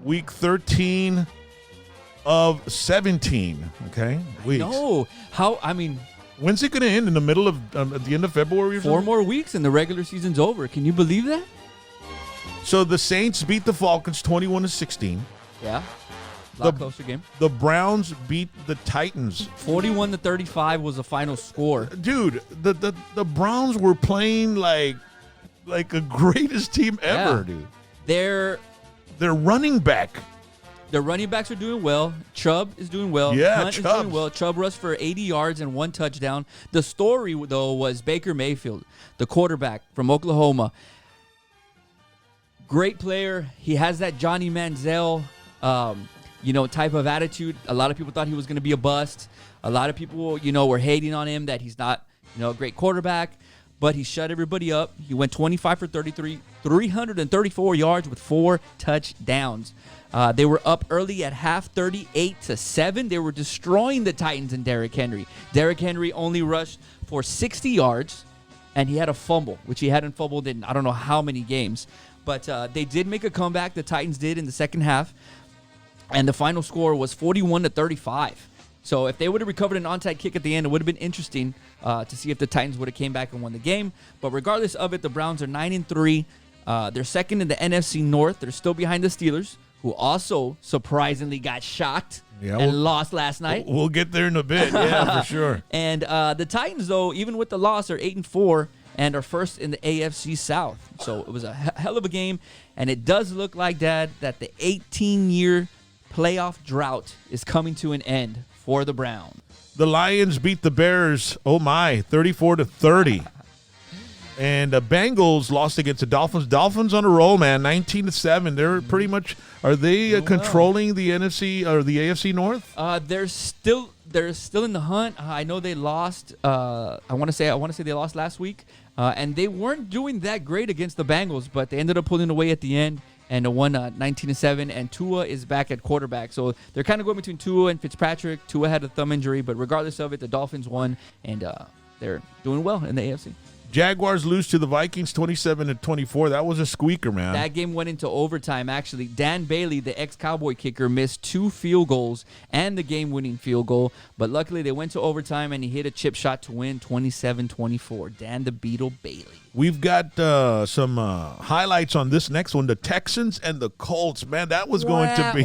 week 13 of 17. Okay, weeks. No, When's it going to end? In the middle of at the end of February? Or 4 more weeks and the regular season's over. Can you believe that? So the Saints beat the Falcons 21-16. Yeah. A lot closer game. The Browns beat the Titans 41-35 was the final score. Dude, the Browns were playing like a greatest team ever, dude. Their running back. Their running backs are doing well. Chubb is doing well. Yeah, Hunt is doing well. Chubb rushed for 80 yards and 1 touchdown. The story, though, was Baker Mayfield, the quarterback from Oklahoma. Great player. He has that Johnny Manziel type of attitude. A lot of people thought he was going to be a bust. A lot of people, were hating on him that he's not, a great quarterback. But he shut everybody up. He went 25 for 33, 334 yards with 4 touchdowns. They were up early at half, 38-7. They were destroying the Titans and Derrick Henry. Derrick Henry only rushed for 60 yards, and he had a fumble, which he hadn't fumbled in I don't know how many games. But they did make a comeback. The Titans did in the second half. And the final score was 41-35. So if they would have recovered an onside kick at the end, it would have been interesting to see if the Titans would have came back and won the game. But regardless of it, the Browns are 9-3. They're second in the NFC North. They're still behind the Steelers, who also surprisingly got shocked and lost last night. We'll get there in a bit, for sure. And the Titans, though, even with the loss, are 8-4 and are first in the AFC South. So it was a hell of a game. And it does look like, Dad, that the 18-year playoff drought is coming to an end for the Browns. The Lions beat the Bears, 34-30. And the Bengals lost against the Dolphins. Dolphins on a roll, man, 19-7. They're pretty much, are they controlling the NFC or the AFC North? They're still in the hunt. I know they lost. I want to say they lost last week, and they weren't doing that great against the Bengals, but they ended up pulling away at the end. And won 19-7, and Tua is back at quarterback. So they're kind of going between Tua and Fitzpatrick. Tua had a thumb injury, but regardless of it, the Dolphins won, and they're doing well in the AFC. Jaguars lose to the Vikings 27-24. That was a squeaker, man. That game went into overtime, actually. Dan Bailey, the ex-Cowboy kicker, missed 2 field goals and the game-winning field goal. But luckily, they went to overtime, and he hit a chip shot to win 27-24. Dan the Beetle Bailey. We've got some highlights on this next one. The Texans and the Colts. Man, that was going to be...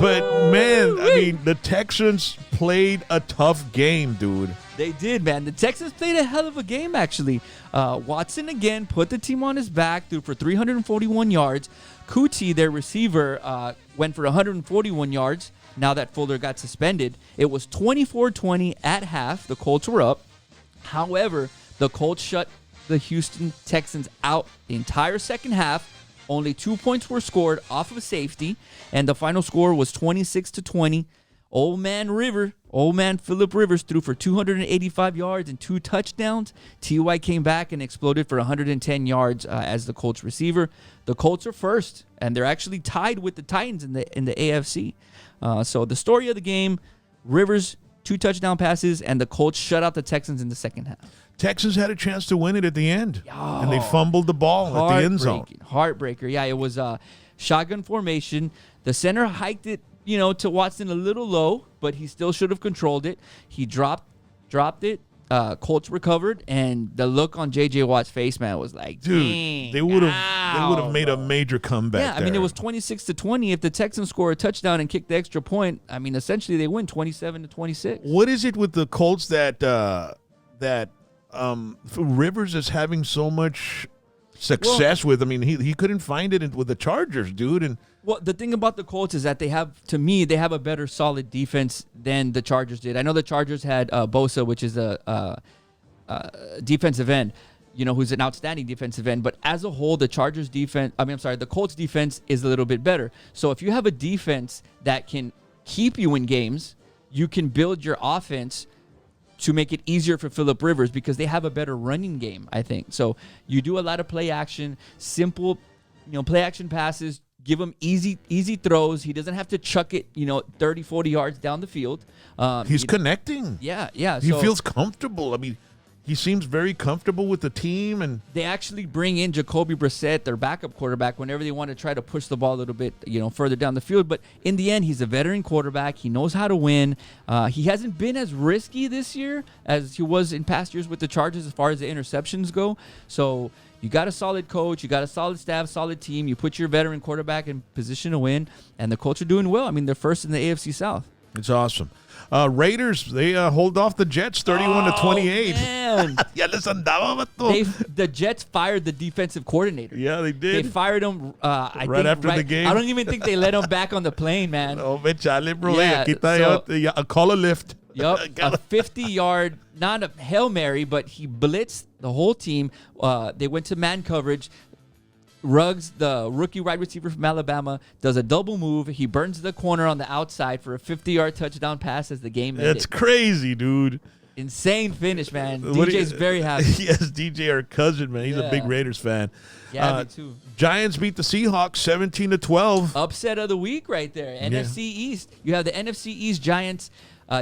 But, man, I mean, the Texans played a tough game, dude. They did, man. The Texans played a hell of a game, actually. Watson, again, put the team on his back, threw for 341 yards. Kuti, their receiver, went for 141 yards now that Fuller got suspended. It was 24-20 at half. The Colts were up. However, the Colts shut the Houston Texans out the entire second half. Only 2 points were scored off of a safety, and the final score was 26-20. Old man Phillip Rivers threw for 285 yards and 2 touchdowns. T.Y. came back and exploded for 110 yards as the Colts receiver. The Colts are first, and they're actually tied with the Titans in the AFC. So the story of the game, Rivers, 2 touchdown passes, and the Colts shut out the Texans in the second half. Texans had a chance to win it at the end, and they fumbled the ball at the end zone. Heartbreaker. Yeah, it was shotgun formation. The center hiked it, to Watson a little low, but he still should have controlled it. He dropped it. Colts recovered, and the look on J.J. Watt's face, man, was like, dude, they would have made a major comeback. Yeah, I mean, it was 26-20. If the Texans score a touchdown and kick the extra point, I mean, essentially they win 27-26. What is it with the Colts that Rivers is having so much success with? I mean, he couldn't find it with the Chargers, dude. And well, the thing about the Colts is that they have a better solid defense than the Chargers did. I know the Chargers had Bosa, which is a defensive end, who's an outstanding defensive end. But as a whole, the Colts defense is a little bit better. So if you have a defense that can keep you in games, you can build your offense to make it easier for Phillip Rivers because they have a better running game, I think. So you do a lot of play action, simple, play action passes, give him easy throws. He doesn't have to chuck it, 30, 40 yards down the field. He's connecting. Yeah. He feels comfortable. I mean, he seems very comfortable with the team. And they actually bring in Jacoby Brissett, their backup quarterback, whenever they want to try to push the ball a little bit, further down the field. But in the end, he's a veteran quarterback. He knows how to win. He hasn't been as risky this year as he was in past years with the Chargers as far as the interceptions go. So you got a solid coach, you got a solid staff, solid team. You put your veteran quarterback in position to win, and the Colts are doing well. I mean, they're first in the AFC South. It's awesome. Raiders, they hold off the Jets 31-28. Man. The Jets fired the defensive coordinator. Yeah, they did. They fired him right after the game. I don't even think they let him back on the plane, man. Oh, chale, bro. Yeah, Call a lift. Yep, a 50-yard, not a Hail Mary, but he blitzed the whole team. They went to man coverage. Ruggs, the rookie wide receiver from Alabama, does a double move. He burns the corner on the outside for a 50-yard touchdown pass as the game ended. That's crazy, dude. Insane finish, man. DJ's very happy. Yes, DJ, our cousin, man. He's a big Raiders fan. Yeah, me too. Giants beat the Seahawks 17-12. Upset of the week right there. NFC East. You have the NFC East Giants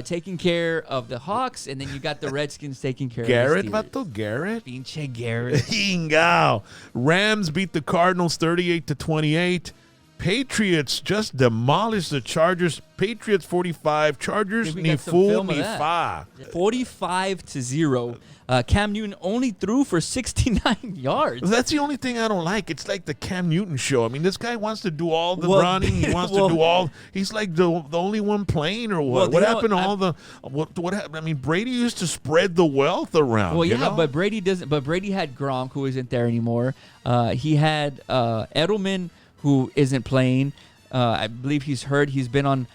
taking care of the Hawks, and then you got the Redskins taking care of the Steelers. Garrett? Pinche Garrett. Ingao. Rams beat the Cardinals 38-28. Patriots just demolished the Chargers. Patriots 45. Chargers ni fool ni fa. 45-0. Cam Newton only threw for 69 yards. That's the only thing I don't like. It's like the Cam Newton show. I mean, this guy wants to do all the running. He wants to do all. He's like the only one playing, or what? What happened to all the? What happened? I mean, Brady used to spread the wealth around. Well, yeah, but Brady doesn't. But Brady had Gronk, who isn't there anymore. He had Edelman, who isn't playing. I believe he's hurt. He's been on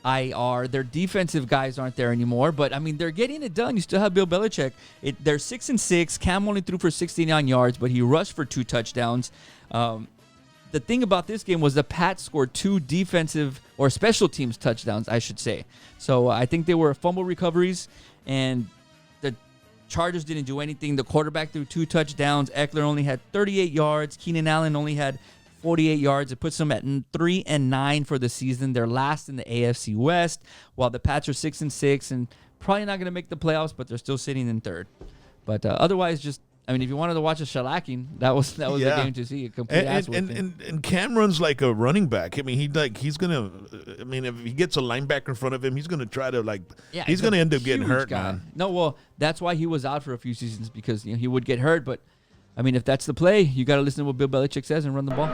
IR. Their defensive guys aren't there anymore, but I mean, they're getting it done. You still have Bill Belichick. They're 6-6. Cam only threw for 69 yards, but he rushed for 2 touchdowns. The thing about this game was the Pats scored 2 defensive or special teams touchdowns, I should say. So I think they were fumble recoveries, and the Chargers didn't do anything. The quarterback threw 2 touchdowns. Eckler only had 38 yards. Keenan Allen only had 48 yards. It puts them at 3-9 for the season. They're last in the AFC West, while the Pats are 6-6 and probably not going to make the playoffs, but they're still sitting in third. But otherwise, just if you wanted to watch a shellacking, that was the game to see. A complete ass whipping. And Cam runs like a running back. I mean, he's gonna. I mean, if he gets a linebacker in front of him, he's gonna try to he's gonna end up getting hurt, man. No, well, that's why he was out for a few seasons, because he would get hurt. But I mean, if that's the play, you got to listen to what Bill Belichick says and run the ball.